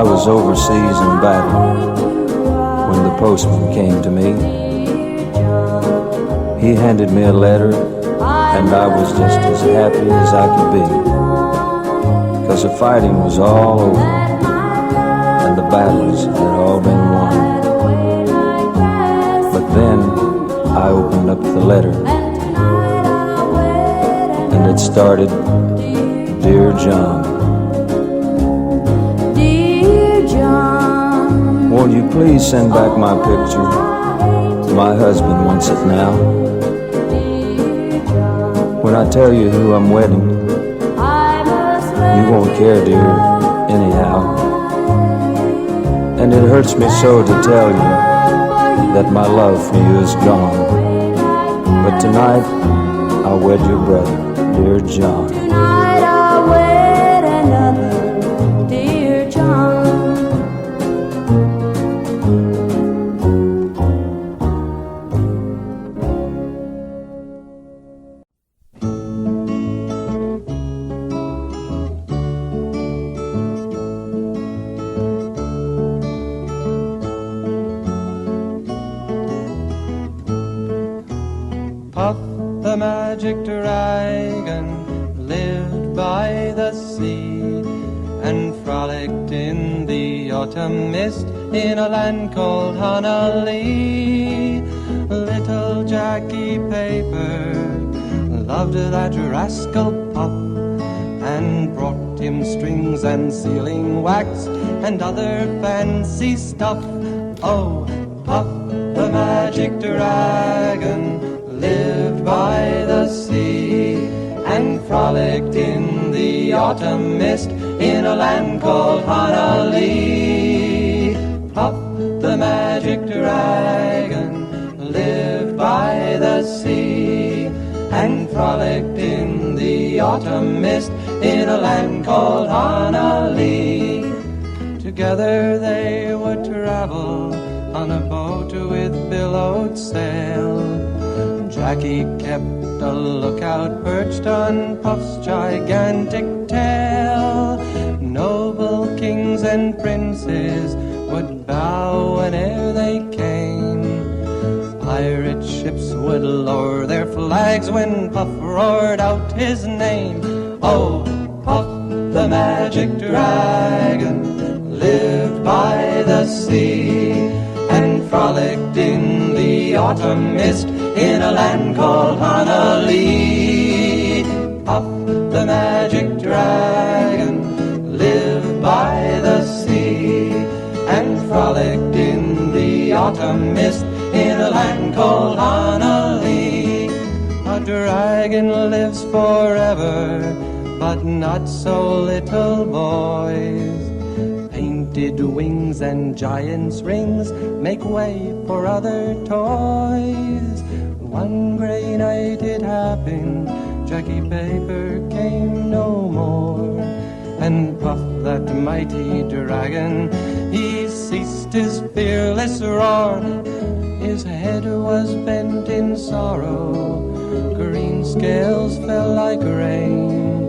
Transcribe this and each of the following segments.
I was overseas in battle when the postman came to me. He handed me a letter and I was just as happy as I could be, 'cause the fighting was all over and the battles had all been won. But then I opened up the letter and it started, Dear John. Dear John, Won't you please send back my picture? My husband wants it now. When I tell you who I'm wedding, you won't care, dear, anyhow. And it hurts me so to tell you that my love for you is gone. But tonight, I'll wed your brother, dear John. tonight I'll wed another, dear John. Puff the magic dragon lived by the sea and frolicked in the autumn mist in a land called Honolulu. Little Jackie Paper loved that rascal Puff and brought him strings and sealing wax and other fancy stuff. Oh, Puff the magic dragon lived by the sea and frolicked in the autumn mist in a land called Honolulu. Puff the magic dragon lived by the sea and frolicked in the autumn mist in a land called Honolulu. Together they would travel on a boat with billowed sail. Jackie kept a lookout perched on Puff's gigantic tail. Noble kings and princes would bow whene'er they came. Pirate ships would lower their flags when Puff roared out his name. Oh, Puff the magic dragon lived by the sea and frolicked in the autumn mist in a land called Honolulu. Puff the magic dragon lived by the sea and frolicked in the autumn mist in a land called Honolulu. A dragon lives forever, but not so little boys. Painted wings and giant's rings make way for other toys. One grey night it happened, Jackie Paper came no more, and Puff that mighty dragon, he ceased his fearless roar. His head was bent in sorrow, green scales fell like rain.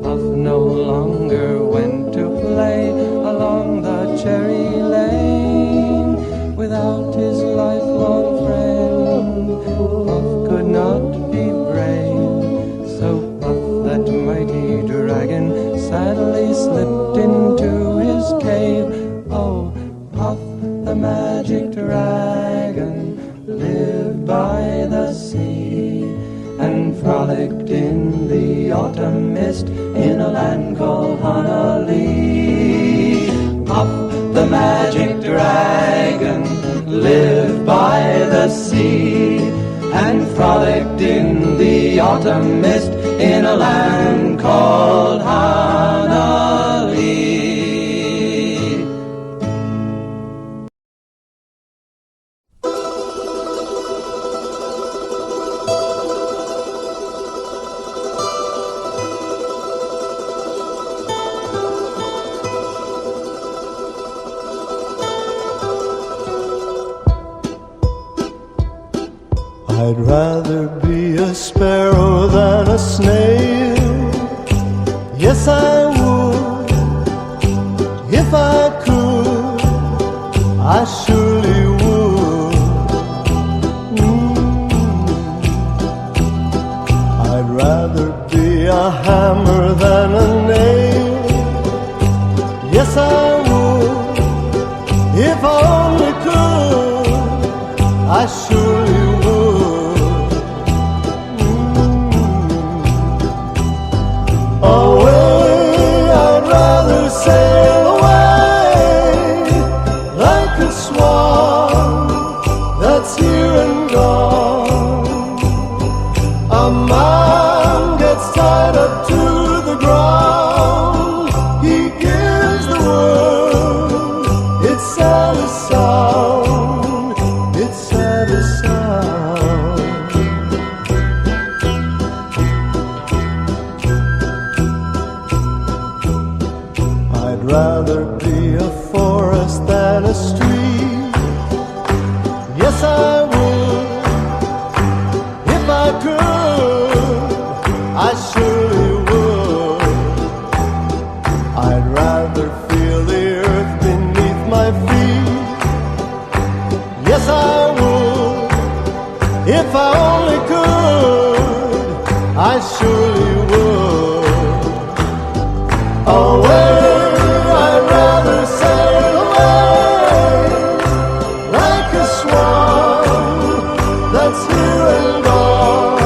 Puff no longer went to play along the cherry lane. Without his lifelong friend, Puff could not be brave. So Puff that mighty dragon sadly slipped into his cave. Oh, Puff the magic dragon lived by the sea and frolicked in the autumn mist in a land called Honolulu. Puff the magic dragon lived by the sea and frolicked in the autumn mist in a land called Honolulu. I'd rather be a sparrow than a snail. Yes, I would, if I could. surely would. I'd rather be a hammer than a nail. Yes, I would, if I only could. I surely would. Away, I'd rather sail away like a swan that's here and gone. A man gets tied up to the ground. He gives the world its saddest sound, its saddest sound. I'd rather be a forest than a stream. Yes, I would, if I could. I surely would. I'd rather feel the earth beneath my feet. Yes, I would, if I only could. I surely would. Away, I'd rather sail away like a swan that's here and gone.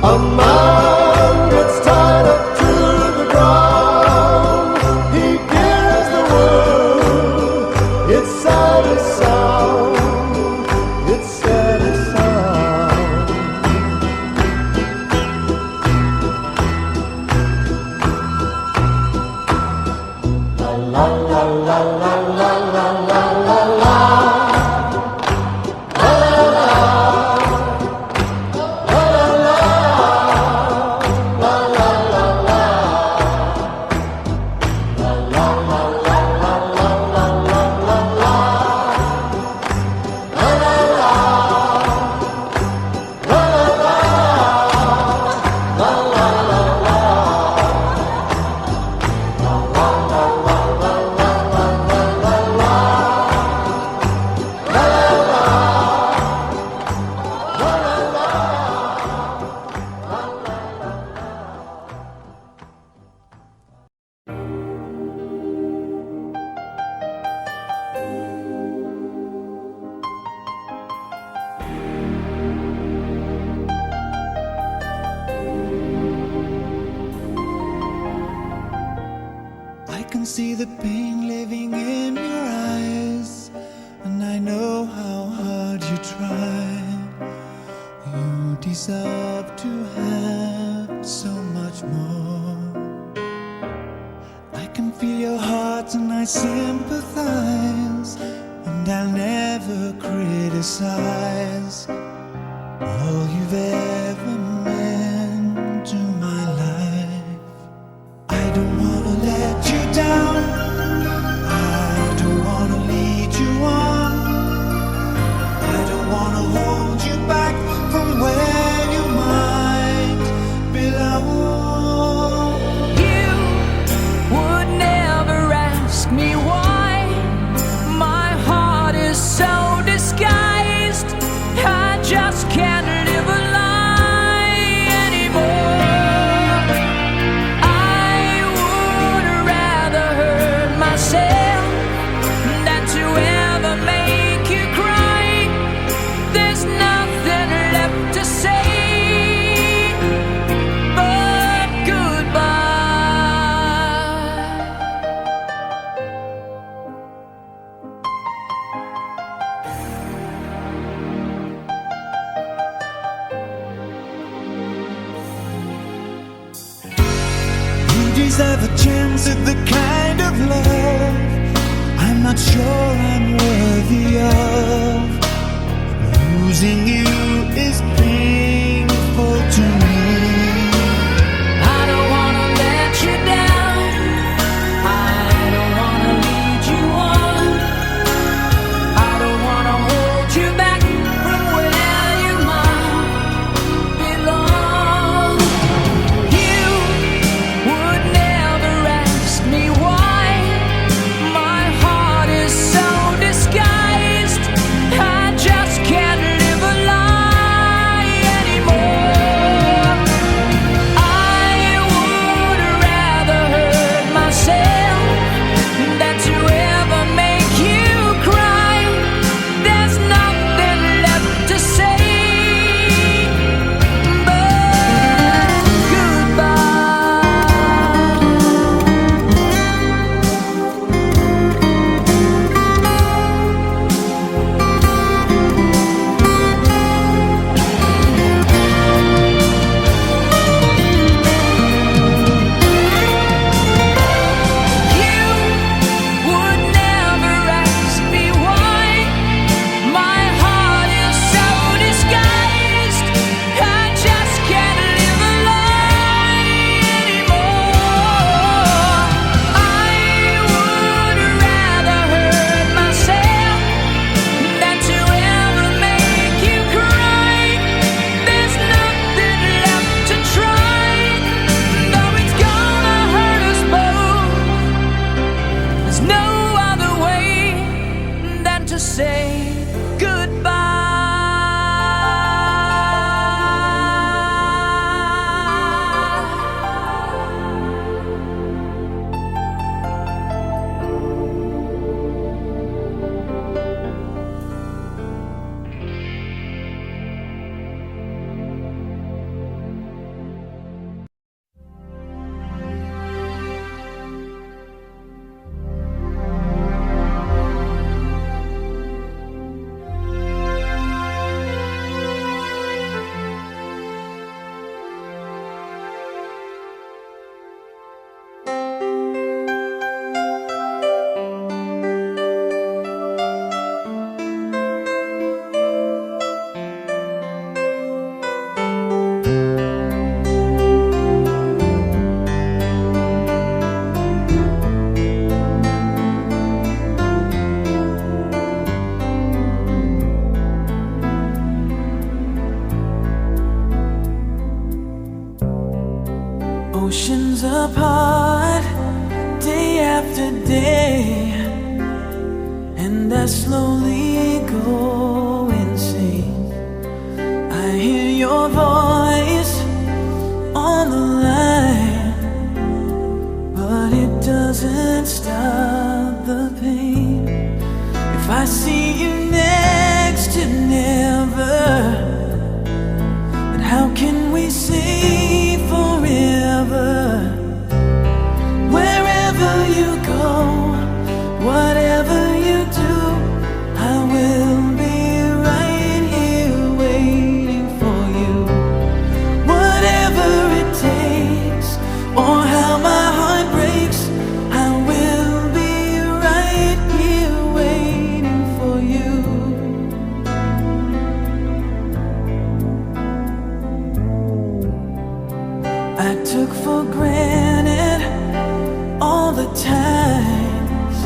A man gets tied up to the ground. He gives the world its saddest sound, its saddest sound. La la la la la la la la la. I can see the pain living in your eyes, and I know how hard you try. You deserve to have so much more. I can feel your heart and I sympathize, and I'll never criticize all you've ever meant to my life. I don't wanna let you down, I don't wanna lead you on, I don't wanna hold you back from where you might belong. You would never ask me why. My heart is so disguised, I just can't live a lie anymore. I would rather hurt myself than to ever make you cry. There's nothing left to say but goodbye. You deserve a chance at the kind of love I'm not sure I'm worthy of. Losing you is painful to me. I don't wanna let you down, I don't wanna lead you on, I don't wanna hold you back from where you might belong. You would never ask me why. My heart is so to say goodbye. Oceans apart, day after day, and I slowly go insane. I hear your voice on the line, but it doesn't stop the pain. If I see you next to never, then how can we say forever? Wherever you go, whatever you do, I will be right here waiting for you. Whatever it takes, or how my heart breaks, I will be right here waiting for you. I took for granted all the times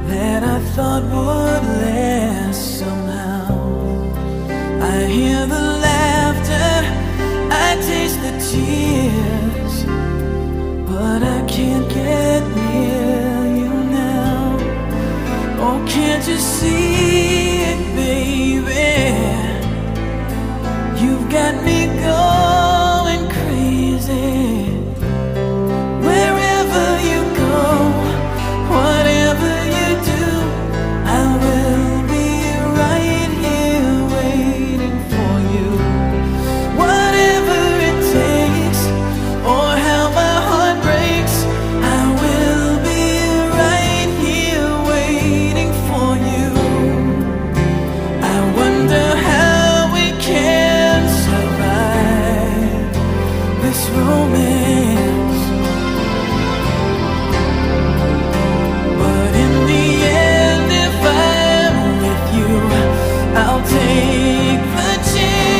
that I thought would last somehow. I hear the laughter, I taste the tears, but I can't get near you now. Oh, can't you see it, baby? You've got me going crazy. Wherever you go, whatever you do, I will be right here waiting for you. Whatever it takes, or how my heart breaks, I will be right here waiting for you. I wonder how we can survive this romance, but in the end, if I'm with you, I'll take the chance.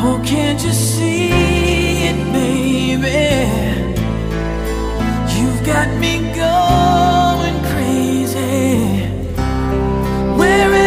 Oh, can't you see it, baby? You've got me going crazy. Wherever